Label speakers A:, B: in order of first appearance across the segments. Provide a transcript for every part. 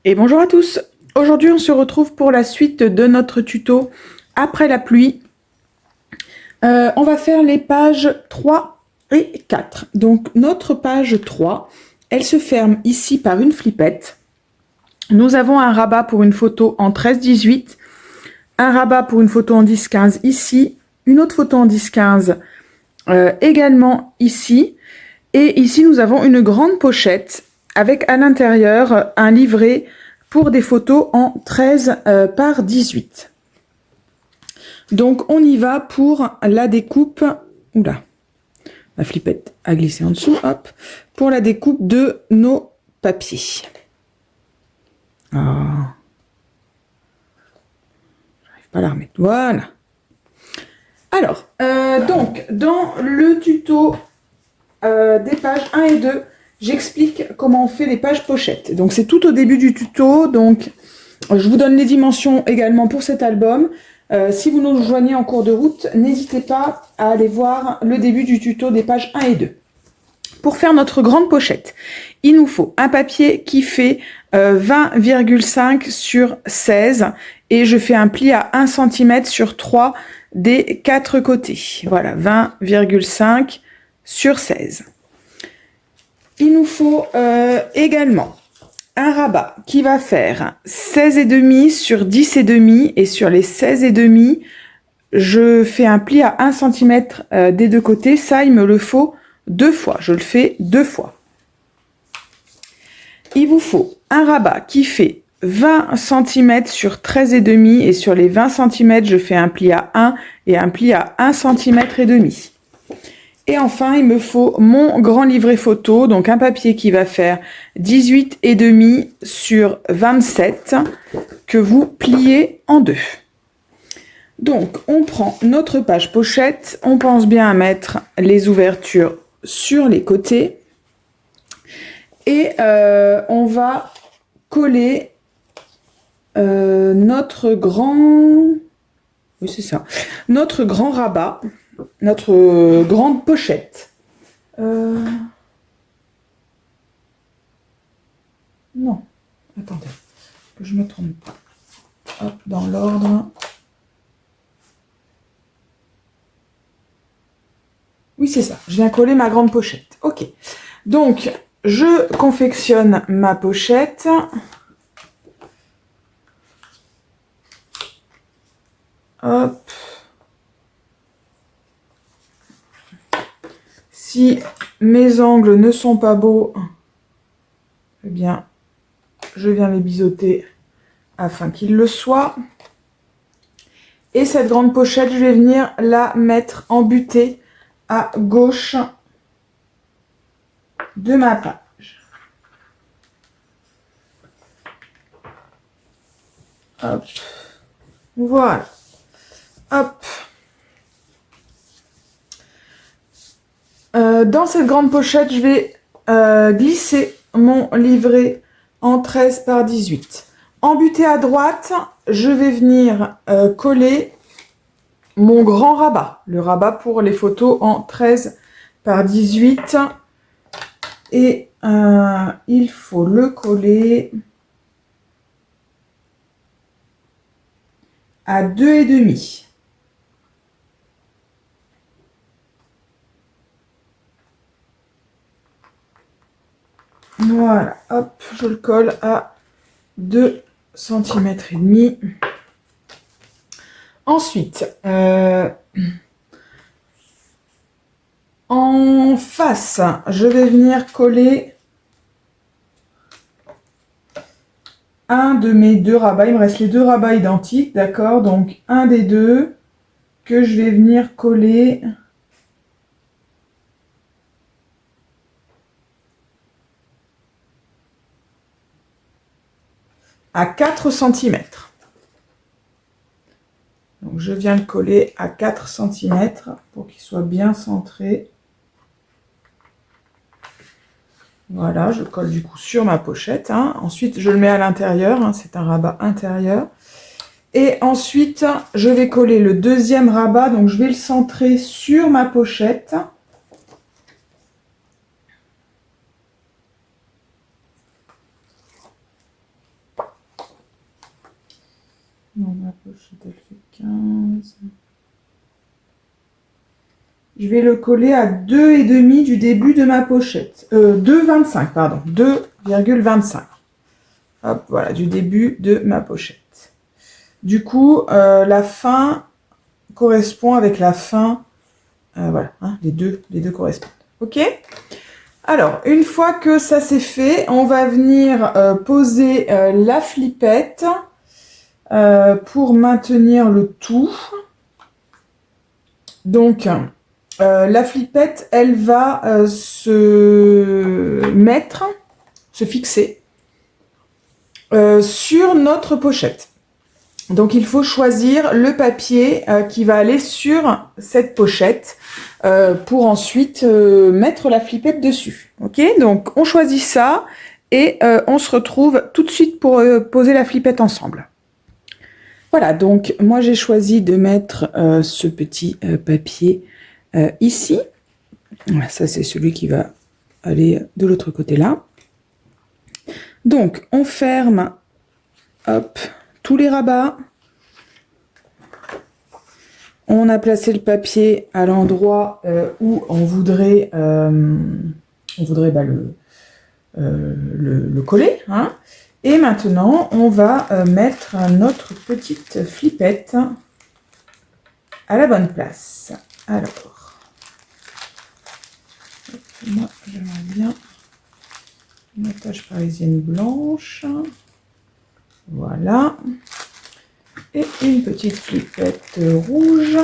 A: Et bonjour à tous. Aujourd'hui, on se retrouve pour la suite de notre tuto après la pluie. On va faire les pages 3 et 4. Donc, notre page 3, elle se ferme ici par une flippette. Nous avons un rabat pour une photo en 13-18, un rabat pour une photo en 10-15 ici, une autre photo en 10-15 également ici. Et ici, nous avons une grande pochette avec à l'intérieur un livret pour des photos en 13 par 18. Donc, on y va pour la découpe. Oula, la flippette a glissé en dessous. Hop, pour la découpe de nos papiers. Ah. J'arrive pas à la remettre. Voilà. Alors, donc, dans le tuto des pages 1 et 2, j'explique comment on fait les pages pochettes. Donc, c'est tout au début du tuto. Donc, je vous donne les dimensions également pour cet album. Si vous nous rejoignez en cours de route, n'hésitez pas à aller voir le début du tuto des pages 1 et 2. Pour faire notre grande pochette, il nous faut un papier qui fait 20,5 sur 16 et je fais un pli à 1 cm sur 3 des 4 côtés. Voilà, 20,5 sur 16. Il nous faut également un rabat qui va faire 16,5 sur 10,5 et sur les 16,5, je fais un pli à 1 cm des deux côtés. Ça, il me le faut 2 fois. Je le fais 2 fois. Il vous faut un rabat qui fait 20 cm sur 13,5 et sur les 20 cm, je fais un pli à 1 et un pli à 1 cm et demi. Et enfin, il me faut mon grand livret photo, donc un papier qui va faire 18,5 sur 27 que vous pliez en deux. Donc, on prend notre page pochette, on pense bien à mettre les ouvertures sur les côtés et on va coller notre grand... Oui, c'est ça. Notre grand rabat, notre grande pochette. Non, attendez, que je ne me trompe pas. Hop, dans l'ordre. Oui, c'est ça. Je viens coller ma grande pochette. Ok. Donc, je confectionne ma pochette. Hop. Si mes angles ne sont pas beaux, eh bien, je viens les biseauter afin qu'ils le soient. Et cette grande pochette, je vais venir la mettre en butée à gauche de ma page. Hop. Voilà. Hop. Dans cette grande pochette, je vais glisser mon livret en 13 par 18. En butée à droite, je vais venir coller mon grand rabat. Le rabat pour les photos en 13 par 18. Et il faut le coller à 2,5. Voilà, hop, je le colle à 2,5 cm. Ensuite, en face, je vais venir coller un de mes deux rabats. Il me reste les deux rabats identiques, d'accord? Donc, un des deux que je vais venir coller à 4 cm. Donc, je viens le coller à 4 cm pour qu'il soit bien centré. Voilà, je colle du coup sur ma pochette. Ensuite, je le mets à l'intérieur. C'est un rabat intérieur. Et ensuite, je vais coller le deuxième rabat. Donc, je vais le centrer sur ma pochette. Non, ma pochette, elle fait 15. Je vais le coller à 2,5 du début de ma pochette. 2,25, pardon. 2,25. Hop, voilà, du début de ma pochette. Du coup, la fin correspond avec la fin. Voilà, hein, les deux correspondent. Ok? Alors, une fois que ça c'est fait, on va venir poser la flippette pour maintenir le tout. Donc, la flippette, elle va se fixer sur notre pochette. Donc, il faut choisir le papier qui va aller sur cette pochette pour ensuite mettre la flippette dessus. Ok? Donc, on choisit ça et on se retrouve tout de suite pour poser la flippette ensemble. Voilà, donc moi j'ai choisi de mettre ce petit papier ici. Voilà, ça c'est celui qui va aller de l'autre côté là. Donc, on ferme, hop, tous les rabats. On a placé le papier à l'endroit où on voudrait le coller. Hein. Et maintenant, on va mettre notre petite flippette à la bonne place. Alors, moi, j'aimerais bien une attache parisienne blanche. Voilà. Et une petite flippette rouge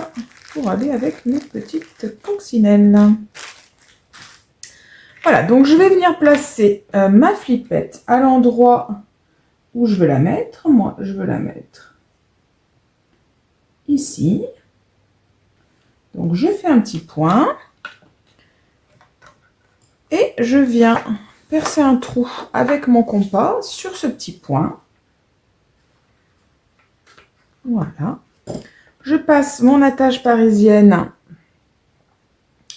A: pour aller avec mes petites coccinelles. Voilà, donc je vais venir placer ma flippette à l'endroit où je veux la mettre. Moi, je veux la mettre ici. Donc, je fais un petit point. Et je viens percer un trou avec mon compas sur ce petit point. Voilà. Je passe mon attache parisienne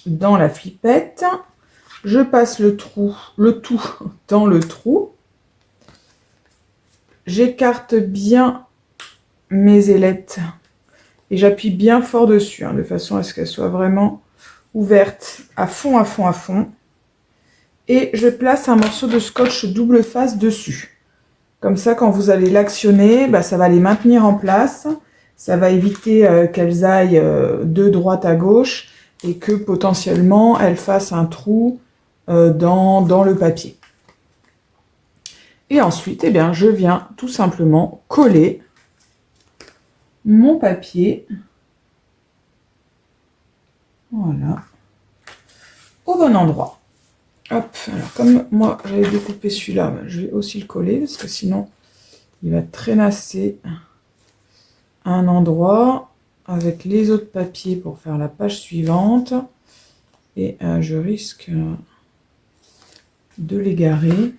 A: dans la flippette. Je passe le tout dans le trou. J'écarte bien mes ailettes et j'appuie bien fort dessus, hein, de façon à ce qu'elles soient vraiment ouvertes à fond, à fond, à fond. Et je place un morceau de scotch double face dessus. Comme ça, quand vous allez l'actionner, bah, ça va les maintenir en place. Ça va éviter qu'elles aillent de droite à gauche et que potentiellement elles fassent un trou dans le papier. Et ensuite, eh bien, je viens tout simplement coller mon papier, voilà, au bon endroit. Hop, alors comme moi j'avais découpé celui-là, je vais aussi le coller parce que sinon il va traînasser à un endroit avec les autres papiers pour faire la page suivante et je risque de l'égarer.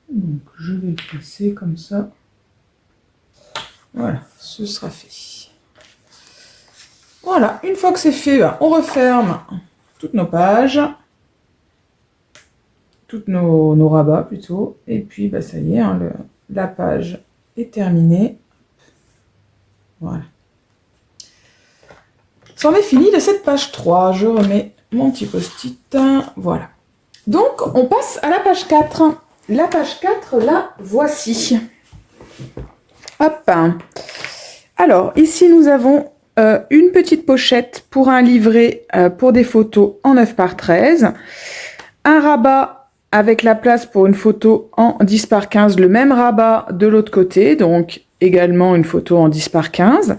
A: Donc je vais le placer comme ça. Voilà, ce sera fait. Voilà, une fois que c'est fait, on referme toutes nos pages, toutes nos rabats plutôt, et puis bah, ça y est, hein, la page est terminée. Voilà. C'en est fini de cette page 3. Je remets mon petit post-it. Voilà. Donc, on passe à la page 4. La page 4, la voici. Hop. Alors, ici, nous avons une petite pochette pour un livret pour des photos en 9 par 13. Un rabat avec la place pour une photo en 10 par 15. Le même rabat de l'autre côté, donc également une photo en 10 par 15.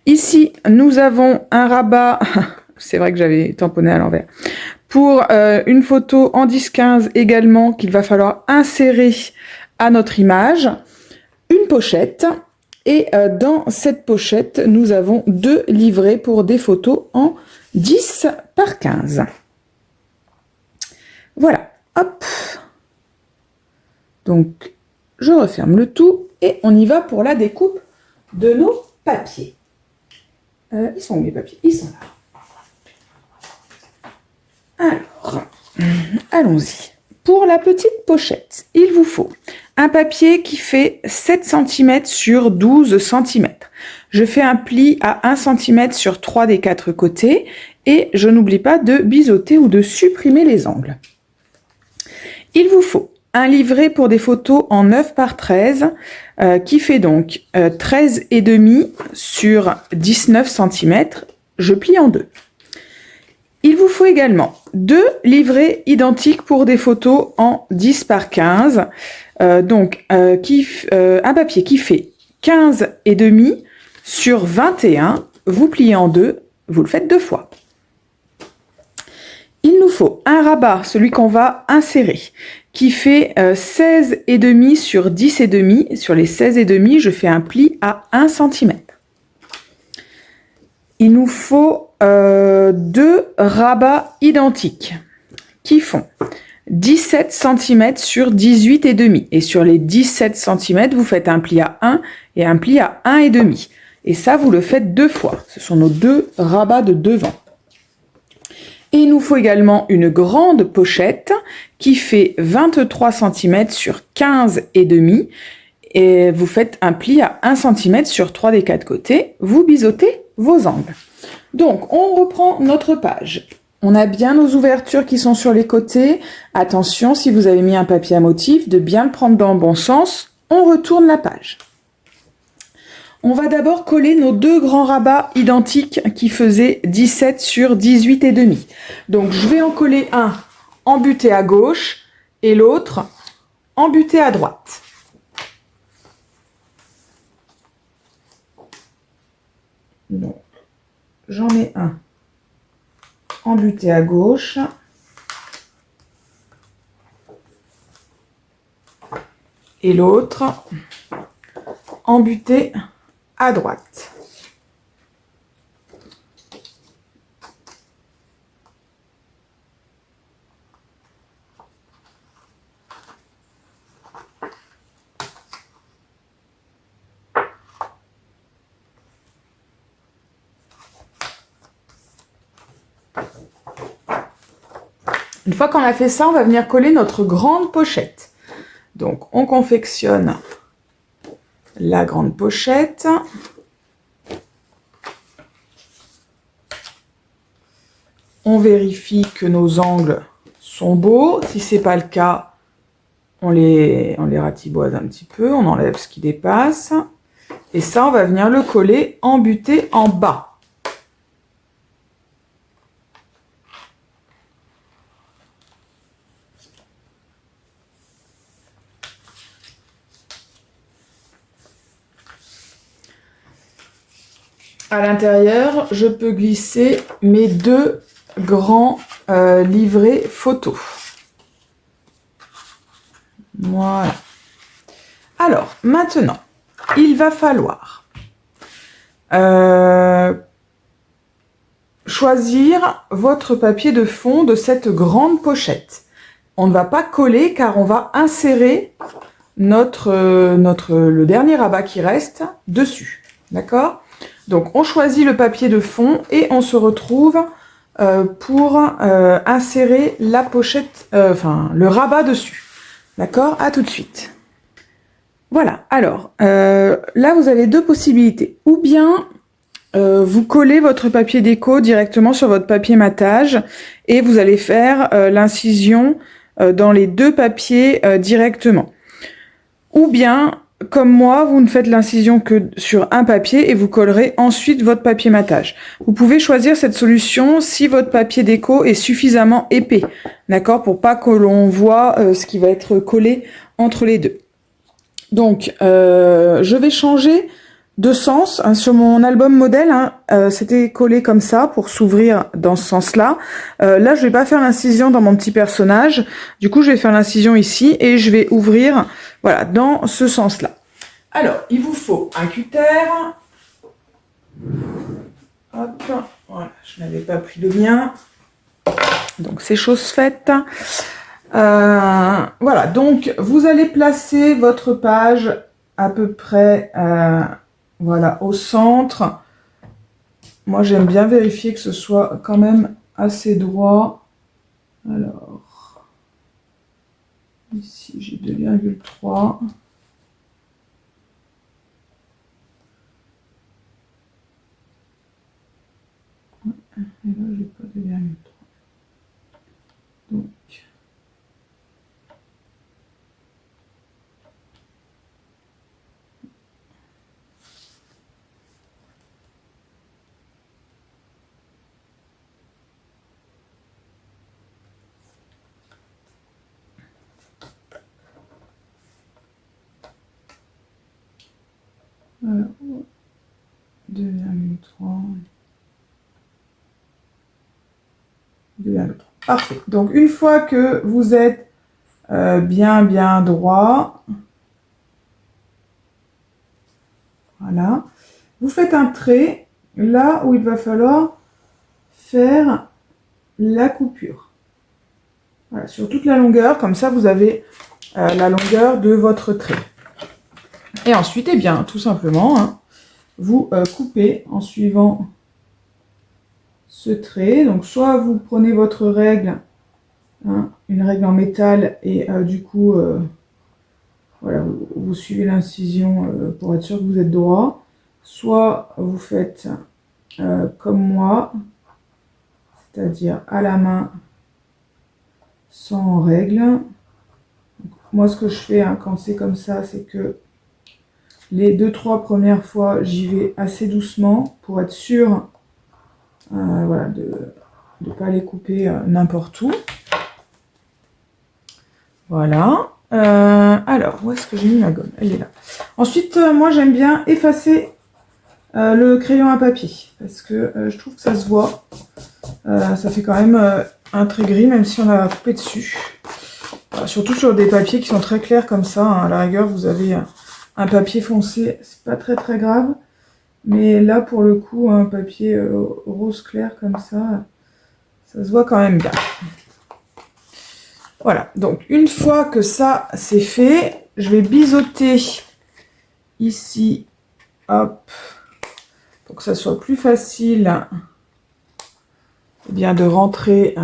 A: Ici, nous avons un rabat, c'est vrai que j'avais tamponné à l'envers, pour une photo en 10-15 également qu'il va falloir insérer à notre image. Une pochette. Et dans cette pochette, nous avons 2 livrets pour des photos en 10 par 15. Voilà, hop. Donc, je referme le tout et on y va pour la découpe de nos papiers. Ils sont où mes papiers? Ils sont là. Alors, allons-y. Pour la petite pochette, il vous faut un papier qui fait 7 cm sur 12 cm. Je fais un pli à 1 cm sur 3 des 4 côtés et je n'oublie pas de biseauter ou de supprimer les angles. Il vous faut un livret pour des photos en 9 par 13 qui fait donc 13,5 sur 19 cm. Je plie en deux. Il vous faut également 2 livrets identiques pour des photos en 10 par 15. Un papier qui fait 15,5 sur 21. Vous pliez en deux, vous le faites 2 fois. Il nous faut un rabat, celui qu'on va insérer, qui fait 16,5 sur 10,5. Sur les 16,5, je fais un pli à 1 cm. Il nous faut 2 rabats identiques qui font 17 cm sur 18,5. Et sur les 17 cm, vous faites un pli à 1 et un pli à 1,5. Et ça, vous le faites 2 fois. Ce sont nos 2 rabats de devant. Et il nous faut également une grande pochette qui fait 23 cm sur 15,5. Et vous faites un pli à 1 cm sur 3 des 4 côtés. Vous biseautez vos angles. Donc, on reprend notre page. On a bien nos ouvertures qui sont sur les côtés. Attention, si vous avez mis un papier à motif, de bien le prendre dans le bon sens. On retourne la page. On va d'abord coller nos 2 grands rabats identiques qui faisaient 17 sur 18,5. Donc, je vais en coller un embuté à gauche et l'autre embuté à droite. Donc, j'en mets un embuté à gauche et l'autre embuté à droite. Une fois qu'on a fait ça, on va venir coller notre grande pochette. Donc, on confectionne la grande pochette. On vérifie que nos angles sont beaux. Si ce n'est pas le cas, on les ratiboise un petit peu, on enlève ce qui dépasse. Et ça, on va venir le coller embuté en bas. À l'intérieur, je peux glisser mes 2 grands livrets photos. Voilà. Alors, maintenant, il va falloir choisir votre papier de fond de cette grande pochette. On ne va pas coller car on va insérer le dernier rabat qui reste dessus. D'accord ? Donc, on choisit le papier de fond et on se retrouve pour insérer la pochette, le rabat dessus. D'accord ? À tout de suite. Voilà. Alors, là, vous avez 2 possibilités. Ou bien, vous collez votre papier déco directement sur votre papier matage et vous allez faire l'incision dans les 2 papiers directement. Ou bien, comme moi, vous ne faites l'incision que sur un papier et vous collerez ensuite votre papier matage. Vous pouvez choisir cette solution si votre papier déco est suffisamment épais, d'accord, pour pas que l'on voit ce qui va être collé entre les deux. Donc, je vais changer de sens. Hein, sur mon album modèle, c'était collé comme ça pour s'ouvrir dans ce sens-là. Là, je vais pas faire l'incision dans mon petit personnage. Du coup, je vais faire l'incision ici et je vais ouvrir, voilà, dans ce sens-là. Alors, il vous faut un cutter. Hop, voilà, je n'avais pas pris le mien. Donc, c'est chose faite. Voilà, donc vous allez placer votre page à peu près voilà, au centre. Moi, j'aime bien vérifier que ce soit quand même assez droit. Alors, Ici, j'ai 2,3. Et là, j'ai pas 2,3. Donc, alors, 2,3. 2,3. Parfait. Donc, une fois que vous êtes bien droit, voilà, vous faites un trait là où il va falloir faire la coupure. Voilà, sur toute la longueur, comme ça vous avez la longueur de votre trait. Et ensuite, eh bien, tout simplement, hein, vous coupez en suivant ce trait. Donc, soit vous prenez votre règle, hein, une règle en métal, et du coup, voilà, vous suivez l'incision pour être sûr que vous êtes droit. Soit vous faites comme moi, c'est-à-dire à la main, sans règle. Donc, moi, ce que je fais hein, quand c'est comme ça, c'est que les 2-3 premières fois, j'y vais assez doucement pour être sûr voilà, de ne pas les couper n'importe où. Voilà. Alors, où est-ce que j'ai mis ma gomme? Elle est là. Ensuite, moi, j'aime bien effacer le crayon à papier parce que je trouve que ça se voit. Ça fait quand même un trait gris, même si on a coupé dessus. Surtout sur des papiers qui sont très clairs comme ça. Hein. À la rigueur, vous avez un papier foncé, c'est pas très grave. Mais là, pour le coup, un papier rose clair comme ça se voit quand même bien. Voilà, donc une fois que ça c'est fait, je vais biseauter ici, hop, pour que ça soit plus facile eh bien, de rentrer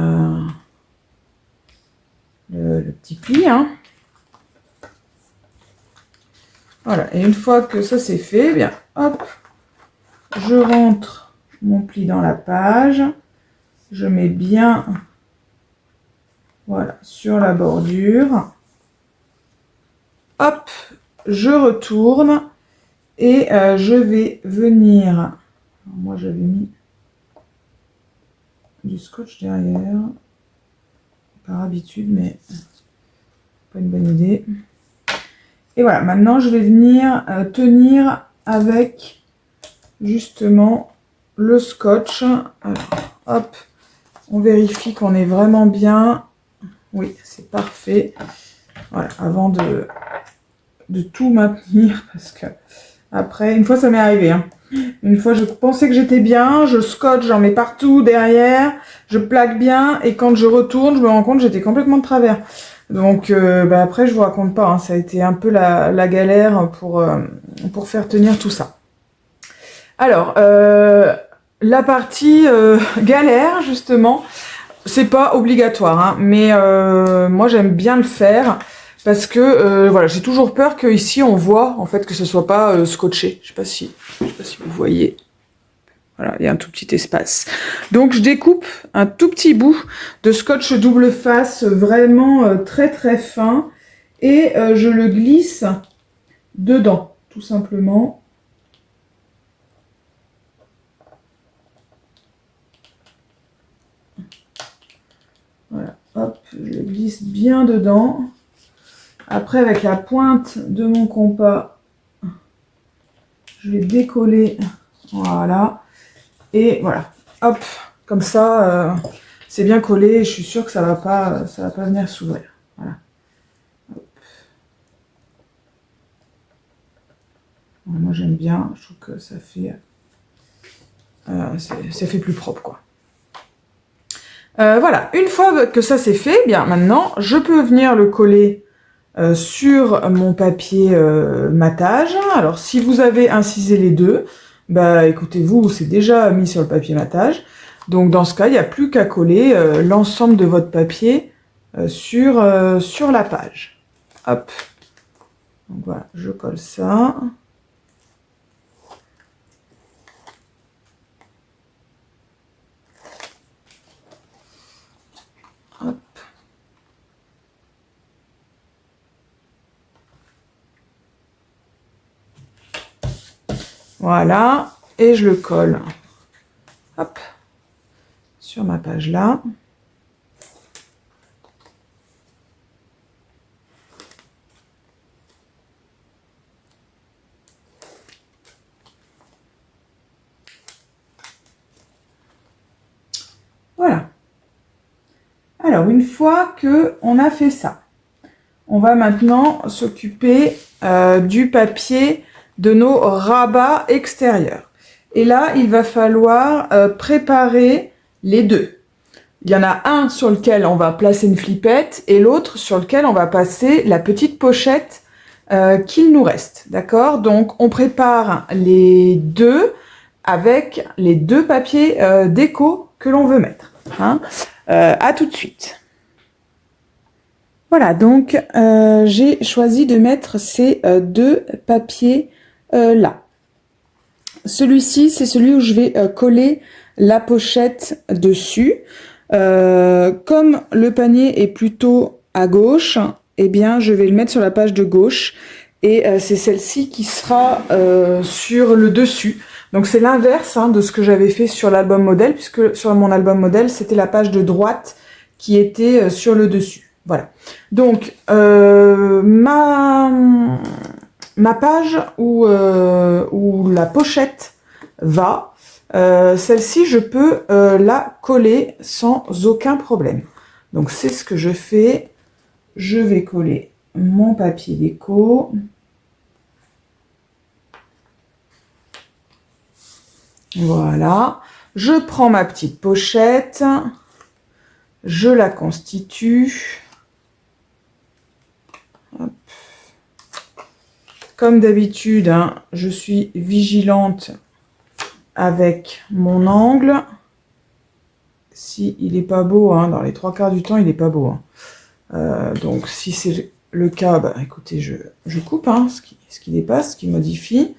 A: le petit pli. Hein. Voilà, et une fois que ça c'est fait, eh bien, hop, je rentre mon pli dans la page, je mets bien voilà, sur la bordure, hop, je retourne et je vais venir, alors moi j'avais mis du scotch derrière, par habitude, mais pas une bonne idée. Et voilà, maintenant je vais venir tenir avec justement le scotch. Alors, hop, on vérifie qu'on est vraiment bien. Oui, c'est parfait. Voilà, avant de tout maintenir, parce que après, une fois ça m'est arrivé. Hein. Une fois, je pensais que j'étais bien, je scotche, j'en mets partout derrière, je plaque bien, et quand je retourne, je me rends compte que j'étais complètement de travers. Donc, après, je vous raconte pas, hein, ça a été un peu la galère pour faire tenir tout ça. Alors, la partie galère, justement, c'est pas obligatoire, hein, mais moi j'aime bien le faire parce que voilà, j'ai toujours peur qu'ici on voit en fait que ce soit pas scotché. Je sais pas si vous voyez. Voilà, il y a un tout petit espace. Donc je découpe un tout petit bout de scotch double face, vraiment très fin, et je le glisse dedans, tout simplement. Voilà, hop, je le glisse bien dedans. Après, avec la pointe de mon compas, je vais décoller, voilà. Et voilà, hop, comme ça, c'est bien collé. Je suis sûre que ça va pas venir s'ouvrir. Voilà. Hop. Moi, j'aime bien. Je trouve que ça fait plus propre, quoi. Voilà, une fois que ça c'est fait, bien maintenant, je peux venir le coller sur mon papier matage. Alors, si vous avez incisé les deux, bah écoutez-vous, c'est déjà mis sur le papier matage. Donc, dans ce cas, il n'y a plus qu'à coller l'ensemble de votre papier sur la page. Hop. Donc voilà, je colle ça. Hop. Voilà, et je le colle. Hop. Sur ma page là. Voilà. Alors, une fois que on a fait ça, on va maintenant s'occuper du papier de nos rabats extérieurs. Et là, il va falloir préparer les deux. Il y en a un sur lequel on va placer une flippette et l'autre sur lequel on va passer la petite pochette qu'il nous reste. D'accord? Donc, on prépare les deux avec les deux papiers déco que l'on veut mettre. Hein? À tout de suite. Voilà, donc j'ai choisi de mettre ces deux papiers là. Celui-ci, c'est celui où je vais coller la pochette dessus. Comme le panier est plutôt à gauche, eh bien, je vais le mettre sur la page de gauche. Et c'est celle-ci qui sera sur le dessus. Donc c'est l'inverse de ce que j'avais fait sur l'album modèle, puisque sur mon album modèle, c'était la page de droite qui était sur le dessus. Voilà. Donc ma page où la pochette va, celle-ci, je peux la coller sans aucun problème. Donc c'est ce que je fais. Je vais coller mon papier déco. Voilà, je prends ma petite pochette, je la constitue. Hop. Comme d'habitude, je suis vigilante avec mon angle. Si il n'est pas beau, dans les 3/4 du temps, il n'est pas beau. Donc si c'est le cas, bah, écoutez, je coupe ce qui dépasse, ce qui modifie.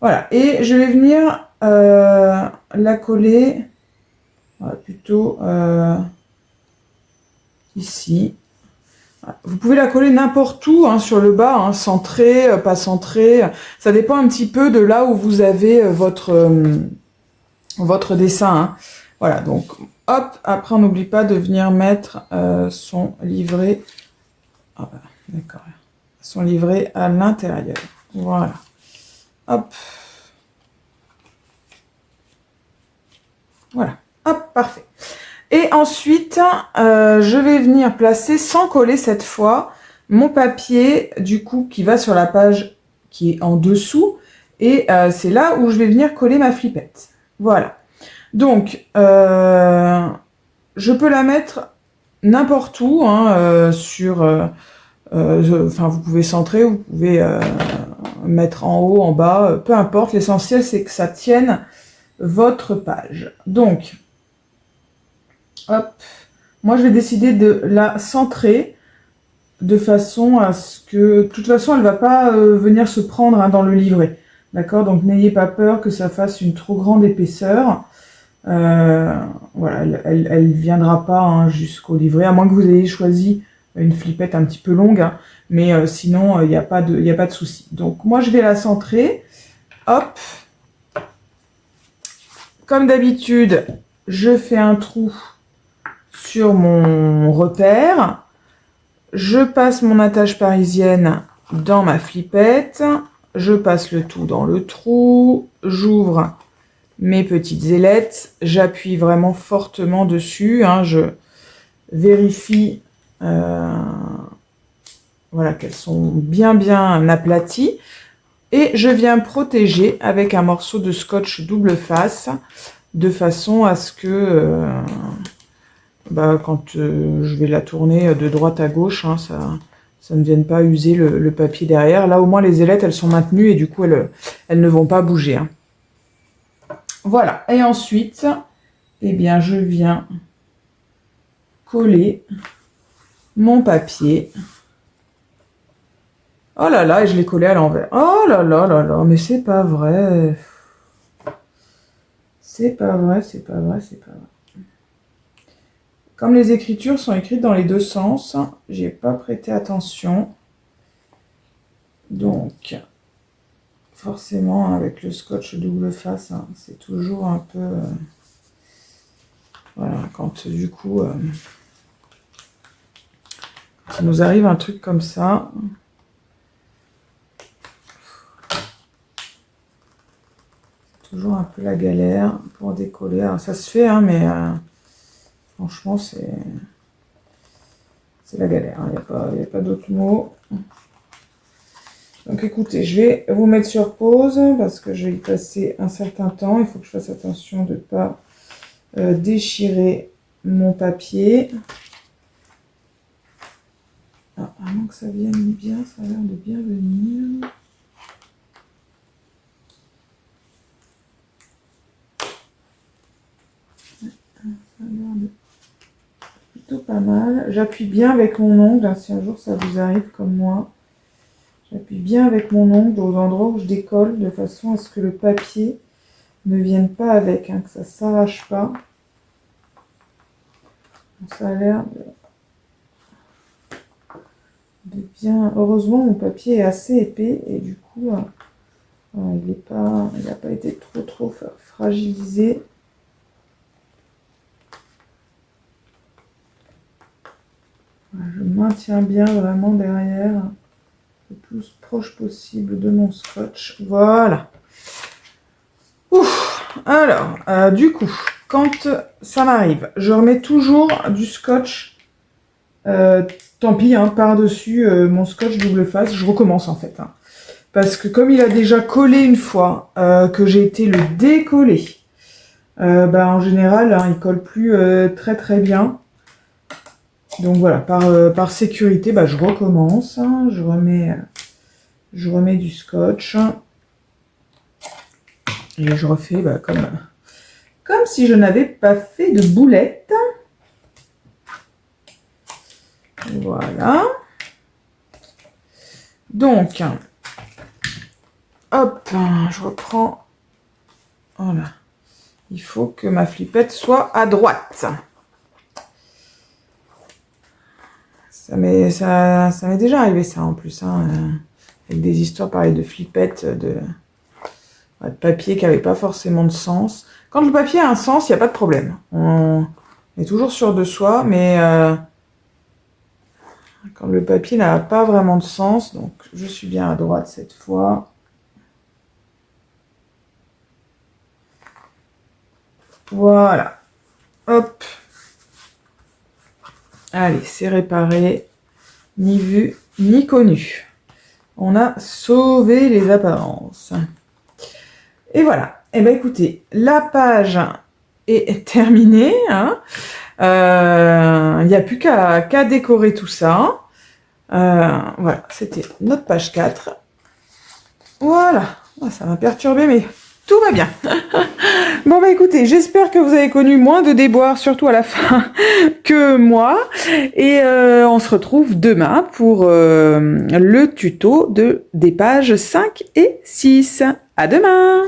A: Voilà, et je vais venir la coller plutôt ici. Vous pouvez la coller n'importe où, sur le bas, centré, pas centré. Ça dépend un petit peu de là où vous avez votre dessin. Voilà, donc hop, après on n'oublie pas de venir mettre son livret. Ah, d'accord. Son livret à l'intérieur. Voilà. Hop. Voilà, hop, parfait. Et ensuite, je vais venir placer, sans coller cette fois, mon papier, du coup, qui va sur la page qui est en dessous. Et c'est là où je vais venir coller ma flippette. Voilà. Donc, je peux la mettre n'importe où, vous pouvez centrer, vous pouvez mettre en haut, en bas, peu importe. L'essentiel, c'est que ça tienne votre page. Donc, hop, moi je vais décider de la centrer de façon à ce que, de toute façon, elle va pas venir se prendre dans le livret. D'accord? Donc n'ayez pas peur que ça fasse une trop grande épaisseur. Voilà, elle viendra pas jusqu'au livret, à moins que vous ayez choisi une flippette un petit peu longue, mais sinon il n'y a pas de souci. Donc moi je vais la centrer. Hop. Comme d'habitude, je fais un trou sur mon repère. Je passe mon attache parisienne dans ma flippette. Je passe le tout dans le trou. J'ouvre mes petites ailettes. J'appuie vraiment fortement dessus. Je vérifie voilà, qu'elles sont bien aplaties. Et je viens protéger avec un morceau de scotch double face, de façon à ce que quand je vais la tourner de droite à gauche, ça ne vienne pas user le papier derrière. Là, au moins, les ailettes, elles sont maintenues et du coup, elles ne vont pas bouger. Voilà. Et ensuite, eh bien, je viens coller mon papier Oh là là, et je l'ai collé à l'envers. Oh là là là là, mais c'est pas vrai. C'est pas vrai, c'est pas vrai, c'est pas vrai. Comme les écritures sont écrites dans les deux sens, j'ai pas prêté attention. Donc, forcément, avec le scotch double face, hein, c'est toujours un peu... voilà, quand du coup... quand il nous arrive un truc comme ça... toujours un peu la galère pour décoller. Alors, ça se fait, hein, mais franchement, c'est la galère. Il n'y a pas d'autre mot. Donc écoutez, je vais vous mettre sur pause parce que je vais y passer un certain temps. Il faut que je fasse attention de ne pas déchirer mon papier. Ah, à moins que ça vienne bien, ça a l'air de bien venir. Ça a l'air de plutôt pas mal. J'appuie bien avec mon ongle, hein, si un jour ça vous arrive comme moi. J'appuie bien avec mon ongle aux endroits où je décolle, de façon à ce que le papier ne vienne pas avec, hein, que ça ne s'arrache pas. Donc, ça a l'air de bien... Heureusement, mon papier est assez épais et du coup, il n'a pas été trop fragilisé. Je maintiens bien vraiment derrière, le plus proche possible de mon scotch. Voilà. Ouf. Alors, du coup, quand ça m'arrive, je remets toujours du scotch, tant pis, hein, par-dessus mon scotch double face. Je recommence en fait. Hein. Parce que comme il a déjà collé une fois, que j'ai été le décoller, en général, hein, il colle plus très bien. Donc voilà, par sécurité, je recommence. Hein, je remets du scotch. Et je refais comme si je n'avais pas fait de boulette. Voilà. Donc, hop, je reprends. Voilà. Il faut que ma flippette soit à droite. Ça m'est déjà arrivé ça en plus, hein, avec des histoires pareilles de flippettes, de papier qui n'avait pas forcément de sens. Quand le papier a un sens, il n'y a pas de problème. On est toujours sûr de soi, mais quand le papier n'a pas vraiment de sens, donc je suis bien à droite cette fois. Voilà. Hop. Allez, c'est réparé. Ni vu, ni connu. On a sauvé les apparences. Et voilà. Eh bien, écoutez, la page est terminée. Hein. Il n'y a plus qu'à décorer tout ça. Voilà, c'était notre page 4. Voilà. Ça m'a perturbé, mais tout va bien. Bon, écoutez, j'espère que vous avez connu moins de déboires, surtout à la fin, que moi. Et on se retrouve demain pour le tuto des pages 5 et 6. À demain!